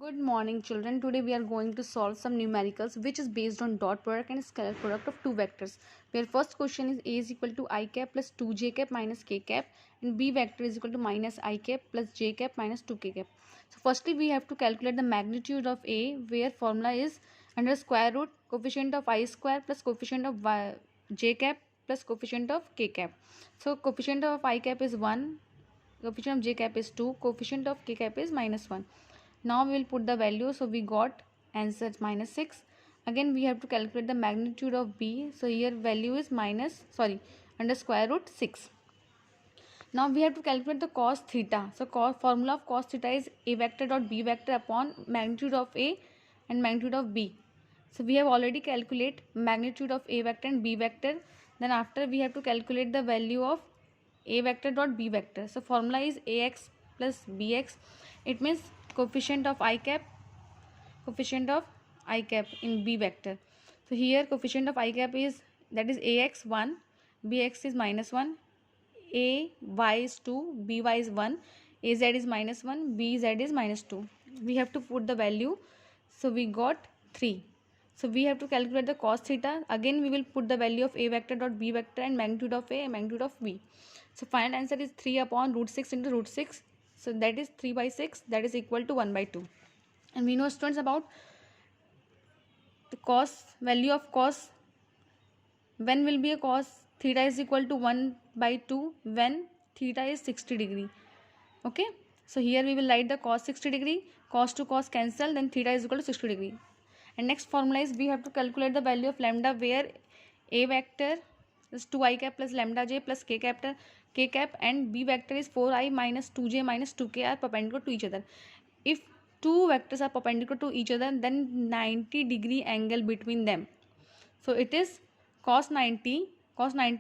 Good morning, children. Today we are going to solve some numericals which is based on dot product and scalar product of two vectors. Where first question is a is equal to I cap plus 2j cap minus k cap, and b vector is equal to minus I cap plus j cap minus 2k cap. So firstly we have to calculate the magnitude of a, where formula is under square root coefficient of I square plus coefficient of j cap plus coefficient of k cap. So coefficient of I cap is 1, coefficient of j cap is 2, coefficient of k cap is -1. Now we will put the value. So we got answer -6. Again we have to calculate the magnitude of b. So here value is under square root 6. Now we have to calculate the cos theta. So formula of cos theta is a vector dot b vector upon magnitude of a and magnitude of b. So we have already calculated magnitude of a vector and b vector. Then after we have to calculate the value of a vector dot b vector. So formula is ax plus bx. It means coefficient of I cap in b vector. So here coefficient of I cap is, that is ax 1, bx is -1, a y is 2, by is 1, az is -1, bz is -2. We have to put the value. So we got 3. So we have to calculate the cos theta. Again we will put the value of a vector dot b vector and magnitude of a and magnitude of b. So final answer is 3 upon root 6 into root 6. So that is 3 by 6, that is equal to 1 by 2. And we know, students, about the cos, value of cos. When will be a cos theta is equal to 1 by 2? When theta is 60 degree. Okay. So here we will write the cos 60 degree. Cos to cos cancel, then theta is equal to 60 degree. And next formula is we have to calculate the value of lambda, where a vector is 2i cap plus lambda j plus k cap and b vector is 4i minus 2j minus 2k are perpendicular to each other. If two vectors are perpendicular to each other, then 90 degree angle between them. So it is cos 90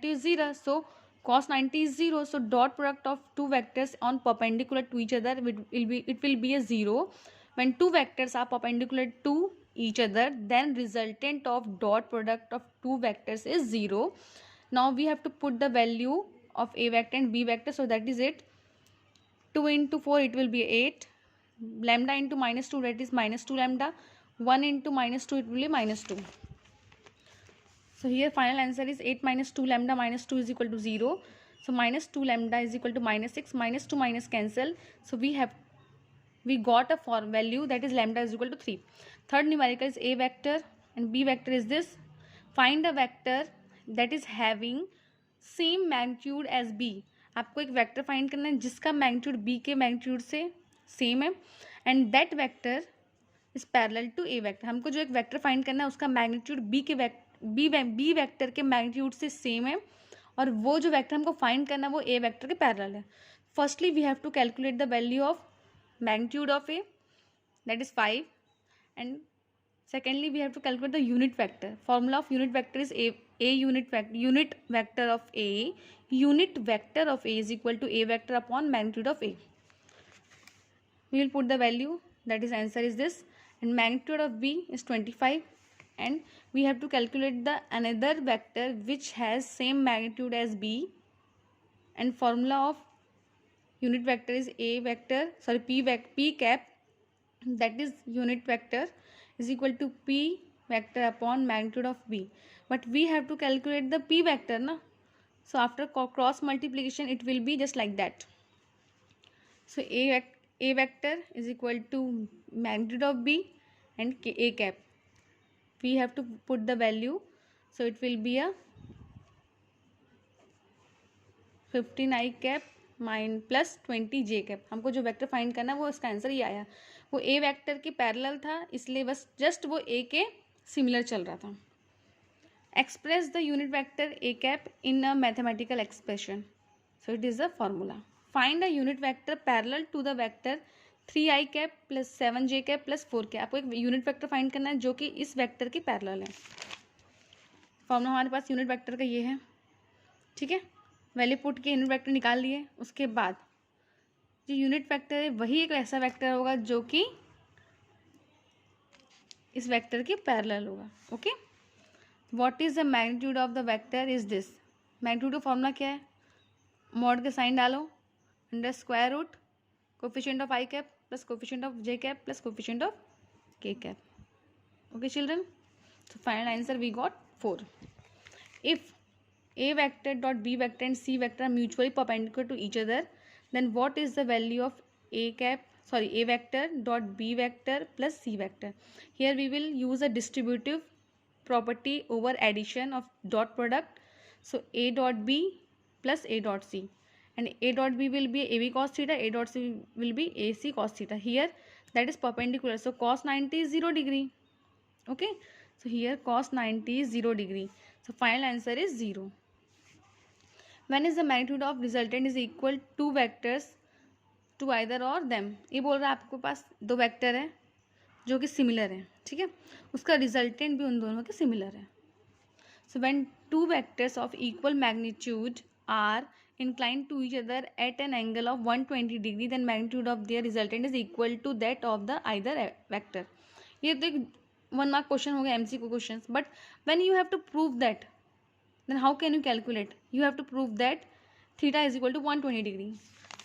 is 0. So cos 90 is 0. So dot product of two vectors on perpendicular to each other it will be a 0. When two vectors are perpendicular to each other, then resultant of dot product of two vectors is 0. Now we have to put the value of a vector and b vector. So that is it. 2 into 4 it will be 8. Lambda into -2, that is -2 lambda. 1 into -2 it will be -2. So here final answer is 8 minus 2 lambda minus 2 is equal to 0. So -2 lambda is equal to -6. -2 minus cancel. So we got a value, that is lambda is equal to 3. Third numerical is a vector and b vector is this. Find a vector that is having same magnitude as b. आपको एक vector find करना है जिसका magnitude b के magnitude से same है, and that vector is parallel to A vector. हमको जो एक वेक्टर फाइंड करना है उसका मैग्नीट्यूड बी वेक्टर के मैग्नीट्यूड से सेम है, और वो जो वेक्टर हमको फाइंड करना है वो ए वेक्टर के पैरेलल है. Firstly we have to calculate the value of magnitude of a, that is 5, and secondly we have to calculate the unit vector. Formula of unit vector is unit vector of a is equal to a vector upon magnitude of a. We will put the value, that is answer is this, and magnitude of b is 25, and we have to calculate the another vector which has same magnitude as b, and formula of unit vector is p cap, that is unit vector is equal to p vector upon magnitude of b. But we have to calculate the p vector na, so after cross multiplication it will be just like that. So a vector is equal to magnitude of b and a cap. We have to put the value, so it will be a 15i cap plus 20 J cap. हमको जो vector find करना है वो इसका answer ही आया. वो A vector के parallel था, इसलिए बस जस्ट वो ए के सिमिलर चल रहा था. Express the unit vector A cap in a mathematical expression. So it is the formula. Find a unit vector parallel to the vector 3i cap plus 7j cap plus 4k. आपको एक unit vector find करना है जो कि इस vector के parallel है. Formula हमारे पास यूनिट वेक्टर का ये है. ठीक है, वैल्यू पुट के यूनिट वेक्टर निकाल लिए. उसके बाद जो यूनिट वेक्टर है वही एक ऐसा वेक्टर होगा जो कि इस वेक्टर के पैरेलल होगा. Okay, what is the magnitude of the vector is this. Magnitude का फॉर्मूला क्या है? मॉड के साइन डालो, under square root coefficient of I cap plus coefficient of j cap plus coefficient of k cap. Okay children, so final answer we got 4. If a vector dot b vector and c vector are mutually perpendicular to each other, then what is the value of a vector dot b vector plus c vector? Here we will use a distributive property over addition of dot product. So a dot b plus a dot c, and a dot b will be ab cos theta, a dot c will be ac cos theta. Here that is perpendicular, so cos 90 is 0 degree. Okay, so here cos 90 is 0 degree, so final answer is 0. When is the magnitude of resultant is equal to vectors to either or them? ये बोल रहा है आपके पास दो vector है जो कि similar है, ठीक है, उसका रिजल्टेंट भी उन दोनों के सिमिलर है. So when two vectors of equal magnitude are inclined to each other at an angle of 120 degree, then magnitude of their resultant is equal to that of the either vector. ये तो एक 1 mark question हो गया, MCQ question. But when you have to prove that, then how can you calculate? You have to prove that theta is equal to 120 degree.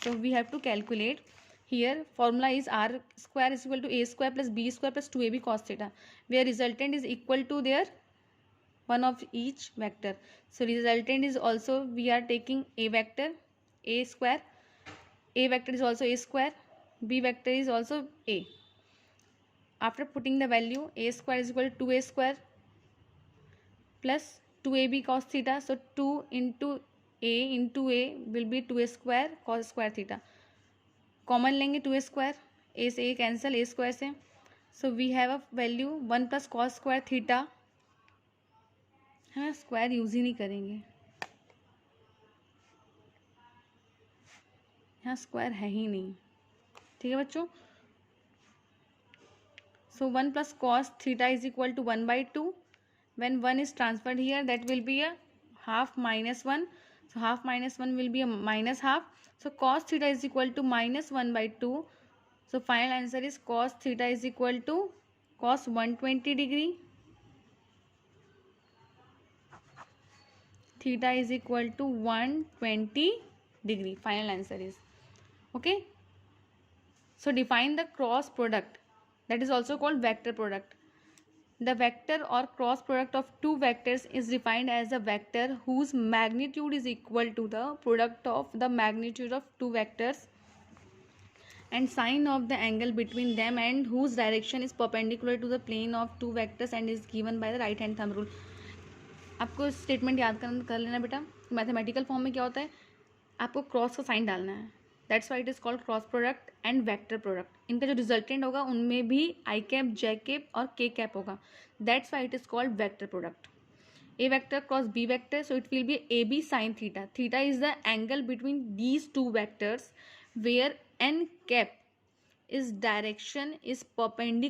So we have to calculate. Here formula is r square is equal to a square plus b square plus 2ab cos theta, where resultant is equal to their one of each vector. So resultant is also, we are taking a vector a square, a vector is also a square, b vector is also a. After putting the value, a square is equal to 2a square plus 2ab cos theta. So 2 into a will be 2a square cos square theta. Common लेंगे 2a square, a से a cancel a square से. So we have a value 1 plus cos square theta. हम square use ही नहीं करेंगे, यहाँ square है ही नहीं, ठीक है बच्चों. So 1 plus cos theta is equal to 1/2. when 1 is transferred here, that will be a half minus 1. So half minus 1 will be a minus half. So cos theta is equal to minus 1/2. So final answer is cos theta is equal to cos 120 degree. Theta is equal to 120 degree. Final answer is. Okay. So define the cross product, that is also called vector product. The vector or cross product of two vectors is defined as a vector whose magnitude is equal to the product of the magnitude of two vectors and sine of the angle between them, and whose direction is perpendicular to the plane of two vectors and is given by the right hand thumb rule. आपको statement याद कर लेना बेटा. Mathematical form में क्या होता है, आपको क्रॉस का साइन डालना है. That's why it is called cross product and vector product. इनका जो रिजल्टेंट होगा उनमें भी आई कैप, जे कैप और के कैप होगा. That's why it is called vector product. A vector cross B vector, so it will be A B sine theta. Theta is the angle between these two vectors where N cap is direction is perpendicular